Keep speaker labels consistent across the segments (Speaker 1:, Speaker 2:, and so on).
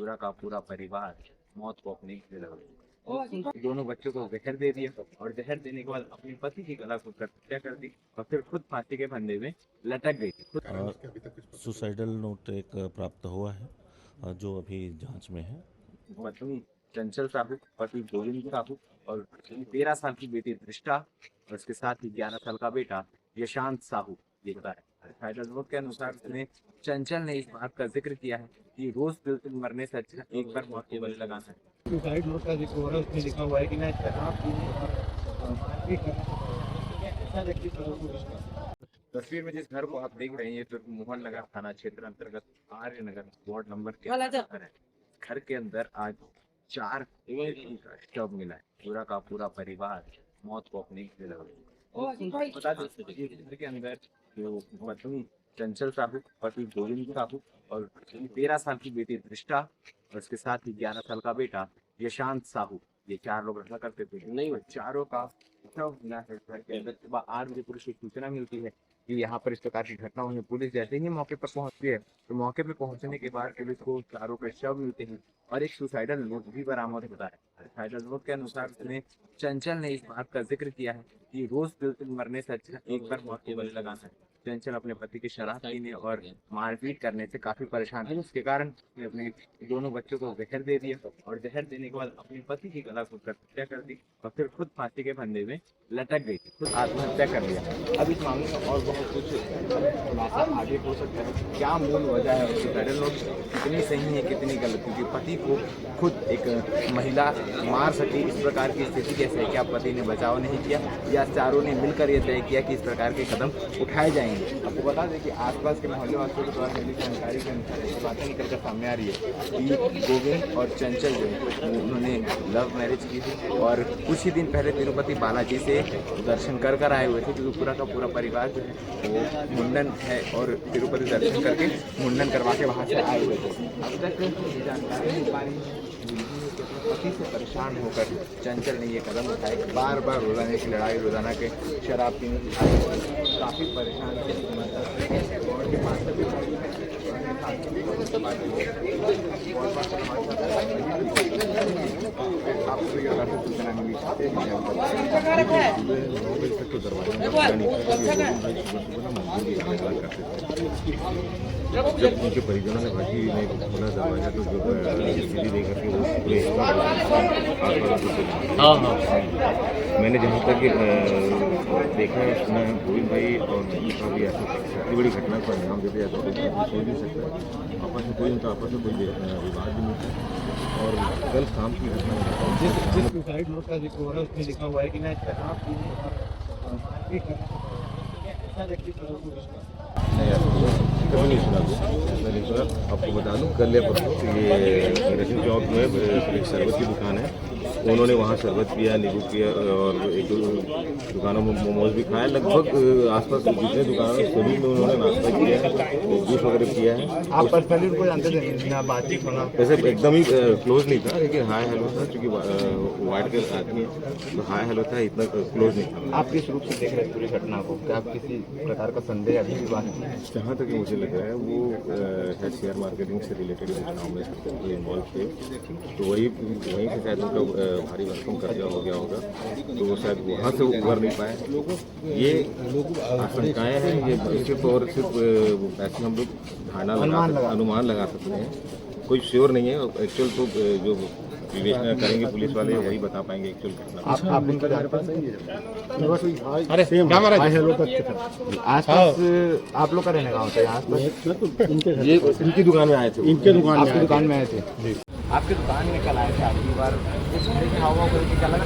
Speaker 1: पूरा का पूरा परिवार मौत को अपने गले लगा। दोनों बच्चों को जहर दे दिया और जहर देने के बाद अपने पति की गला घोंट कर हत्या कर दी और फिर खुद फांसी के फंदे में लटक गई थी।
Speaker 2: सुसाइडल नोट एक प्राप्त हुआ है जो अभी जांच में है।
Speaker 1: पत्नी चंचल साहू, पति गोविंद साहू और 13 साल की बेटी दृष्टा और उसके साथ ही 11 साल का बेटा यशांत साहू ये बता है। सुसाइडल नोट के अनुसार उसने चंचल ने इस बात का जिक्र किया है कि रोज दिल से मरने से अच्छा एक बार मौत को गले लगाना है।
Speaker 3: सुसाइड नोट का जिक्र हो रहा है, उसमें लिखा हुआ है कि मैं
Speaker 1: तस्वीर में जिस घर को आप देख रहे हैं ये तो मोहन नगर थाना क्षेत्र अंतर्गत आर्य नगर वार्ड नंबर के घर है। घर के अंदर आज 4 का शव मिला है। पूरा का पूरा परिवार मौत को अपने गले लगा। बता दें घर के अंदर जो पत्नी चंचल साहू, पति गोविंद साहू और 13 साल की बेटी दृष्टा और उसके साथ ही 11 साल का बेटा यशांत साहू ये 4 लोग रहा करते थे। नहीं, चारों का शव मिला है घर के अंदर। सुबह 8 बजे पुलिस को सूचना मिलती है कि यहाँ पर इस प्रकार की घटना हुई है। पुलिस जैसे ही मौके पर पहुंचती है तो मौके पर पहुंचने के बाद पुलिस को चारों के शव मिलते हैं और एक सुसाइडल नोट भी बरामद होता है। सुसाइडल नोट के अनुसार उसने चंचल ने इस बात का जिक्र किया है कि रोज दिल से मरने से अच्छा एक बार मौत को गले लगाना है। चंचल अपने पति की शराब पीने और मारपीट करने से काफी परेशान है। उसके कारण उसने अपने दोनों बच्चों को जहर दे दिया और जहर देने के बाद अपने पति की गला घोंट कर हत्या कर दी और फिर खुद फांसी के फंदे में लटक गई थी, खुद आत्महत्या कर लिया। अब इस मामले में और बहुत कुछ खुलासा आगे हो सकता है। क्या मूल वजह है उसकी सुसाइडल नोट कितनी सही है कितनी गलत, क्योंकि पति को खुद एक महिला मार सके इस प्रकार की स्थिति कैसे है? क्या पति ने बचाव नहीं किया या चारों ने मिलकर यह तय किया कि इस प्रकार के कदम उठाए जाएंगे? आपको बता दें कि आसपास के मोहल्ले वासियों के द्वारा मिली जानकारी के अनुसार ऐसी बातें निकल कर सामने आ रही है कि गोविंद और चंचल जो है उन्होंने लव मैरिज की थी और कुछ ही दिन पहले तिरुपति बालाजी से दर्शन कर आए हुए थे, क्योंकि पूरा का पूरा परिवार जो है वो मुंडन है और तिरुपति दर्शन करके मुंडन करवा के वहाँ से आए हुए थे। अब तक जानकारी मिल पा रही है पति से परेशान होकर चंचल ने ये कदम उठाए। बार बार रोजाना की लड़ाई, रोजाना के शराब पीने की काफी परेशान आपको सूचना मिली
Speaker 2: जब उनके परिजनों ने भाजी ने खोला दरवाजा तो जो सीढ़ी दे करके वो मैंने जहाँ तक देखा है सुना है गोविंद भाई और भी ऐसा इतनी बड़ी घटना को अंजाम देते ऐसा सोच नहीं सकता। आपस में कोई उनका आपस में कोई विवाद भी नहीं था और कल शाम की घटना
Speaker 3: जिस सुसाइड नोट का जिक्र हो रहा है, उसमें लिखा हुआ है कि मैं शराब पीने
Speaker 2: कभी नहीं सुना ऐसा नहीं सुना। आपको बता दूं कल या परसों ये रजनी चौक में एक शरबत की दुकान है, उन्होंने वहाँ शरबत पिया, नींबू पिया और एक दुकानों में मोमोज भी खाया। लगभग आसपास जितने दुकानों में सभी में उन्होंने नाश्ता किया है, जूस वगैरह पिया है।
Speaker 3: आप पर्सनली उनको जानते थे? बातचीत होना
Speaker 2: वैसे एकदम ही क्लोज नहीं था, लेकिन हाय हेलो था, क्योंकि वाइट के आदमी है तो हाय हेलो था, इतना क्लोज नहीं था।
Speaker 3: आप किस रूप से देख रहे हैं पूरी घटना को? क्या आप किसी प्रकार का संदेह अभी भी बाकी है?
Speaker 2: जहाँ तक मुझे लग रहा है वो शेयर मार्केटिंग से रिलेटेड घटनाओं में इन्वॉल्व थे, तो वहीं से शायद उनका भारी भरकम कर्जा हो गया होगा, तो वो शायद वहाँ से उभर नहीं पाए। ये आशंकाएं हैं, ये सिर्फ और सिर्फ ऐसे हम लोग धारणा अनुमान लगा सकते हैं, कोई श्योर नहीं है। एक्चुअल तो जो विवेचना करेंगे पुलिस वाले वही बता पाएंगे एक्चुअल घटना।
Speaker 3: आप उनका आसपास आप लोग का रहने का होता है आसपास?
Speaker 2: ये इनकी दुकान में आए थे,
Speaker 3: इनके दुकान में आए थे।
Speaker 1: आपके दुकान में कल आए थे आखिरी बार क्या लगा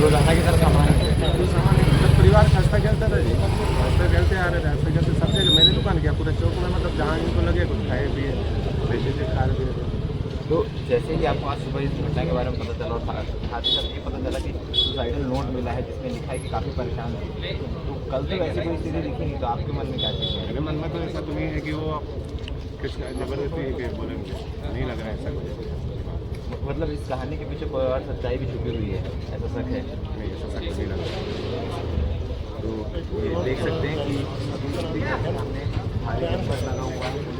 Speaker 1: रोजाना की तरह सामान
Speaker 3: परिवार खस्ता खेलता था जी, खस्ता खेलते आ रहे थे, खस्ता खेलते सब जगह मेरी दुकान क्या पूरे चौक में, मतलब जहाँ इनको लगे कुछ खाए पिए वैसे से खा रहे थे।
Speaker 1: तो जैसे ही आपको आज सुबह इस घटना के बारे में पता चला और साथ ही साथ ये पता चला कि सुसाइडल नोट मिला है जिसमें लिखा है कि काफ़ी परेशान थे, तो कल तो ऐसी कोई स्थिति दिखी नहीं, तो आपके मन में क्या चीज़ है?
Speaker 3: मेरे मन में तो ऐसा तो नहीं है कि वो किस जबरदस्ती बोलेंगे, नहीं लग रहा है ऐसा कुछ।
Speaker 1: मतलब इस कहानी के पीछे कोई और सच्चाई भी छुपी हुई है, ऐसा शक है?
Speaker 3: नहीं, ऐसा शक नहीं लग रहा।
Speaker 1: तो ये देख सकते हैं कि अभी सामने भारी नंबर लगा हुआ है।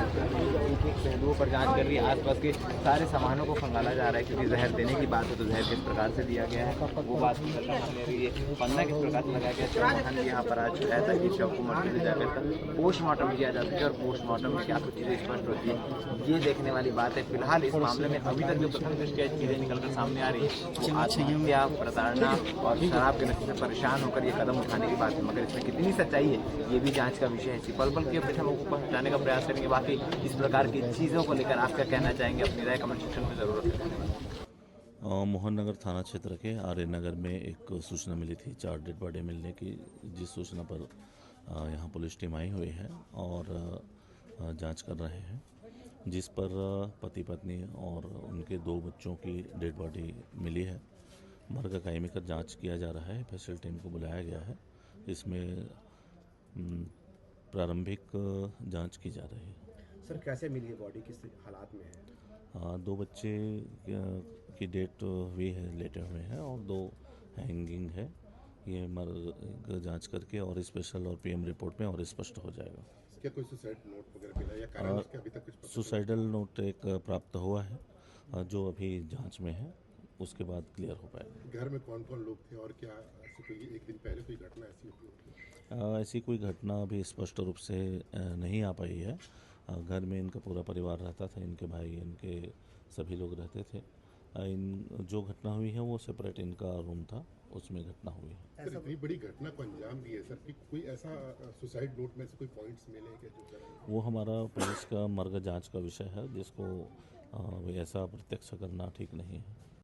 Speaker 1: एक पहलुओं पर जांच कर रही है। आसपास के सारे सामानों को खंगाला जा रहा है, क्योंकि जहर देने की बात है तो जहर किस प्रकार से दिया गया है वो बात करना ले रही है। पन्ना किस प्रकार से लगाया गया, चौहान यहाँ पर आज है ताकि शव को मरने ले जाकर पोस्टमार्टम किया जा सके, और पोस्टमार्टम में क्या कुछ चीज़ें स्पष्ट होती है ये देखने वाली बात है। फिलहाल इस मामले में अभी तक जो प्रथम दृष्टया चीज़ें निकलकर सामने आ रही है वो आत्महत्या, प्रताड़ना और शराब के नशे से परेशान होकर ये कदम उठाने की बात है। मगर इसमें कितनी सच्चाई है ये भी जांच का विषय है। पल पल की अपडेट हम आपको पहुंचाने का प्रयास करेंगे। बाकी इस प्रकार की चीज़ों को लेकर आप क्या कहना चाहेंगे, अपनी राय कमेंट सेक्शन में जरूर रखें।
Speaker 4: मोहन नगर थाना क्षेत्र के आर्य नगर में एक सूचना मिली थी 4 डेड बॉडी मिलने की, जिस सूचना पर यहाँ पुलिस टीम आई हुई है और जांच कर रहे हैं, जिस पर पति पत्नी और उनके 2 बच्चों की डेड बॉडी मिली है। मर्ग कायमी कर जांच किया जा रहा है, स्पेशल टीम को बुलाया गया है। इसमें प्रारंभिक जांच की जा रही है।
Speaker 3: सर कैसे मिली है बॉडी, किस हालात में है?
Speaker 4: 2 बच्चे की डेथ हुई है, लेटे हुए हैं, और 2 हैंगिंग है। ये मर्ग जांच करके और स्पेशल और पीएम रिपोर्ट में और स्पष्ट हो जाएगा।
Speaker 3: क्या कोई सुसाइड नोट वगैरह मिला या कारण इसके अभी तक कुछ
Speaker 4: सुसाइडल नोट एक प्राप्त हुआ है जो अभी जांच में है, उसके बाद क्लियर हो पाएगा।
Speaker 3: घर में कौन कौन लोग थे और क्या ऐसी कोई एक दिन पहले कोई घटना ऐसी हुई?
Speaker 4: ऐसी कोई घटना अभी स्पष्ट रूप से नहीं आ पाई है। घर में इनका पूरा परिवार रहता था, इनके भाई, इनके सभी लोग रहते थे। जो घटना हुई है वो सेपरेट इनका रूम था, उसमें घटना हुई है।
Speaker 3: सर इतनी बड़ी घटना को अंजाम दिए सर कि कोई ऐसा सुसाइड नोट में से कोई पॉइंट्स मिले क्या जो
Speaker 4: वो हमारा पुलिस का मर्ग जांच का विषय है, जिसको ऐसा प्रत्यक्ष करना ठीक नहीं है।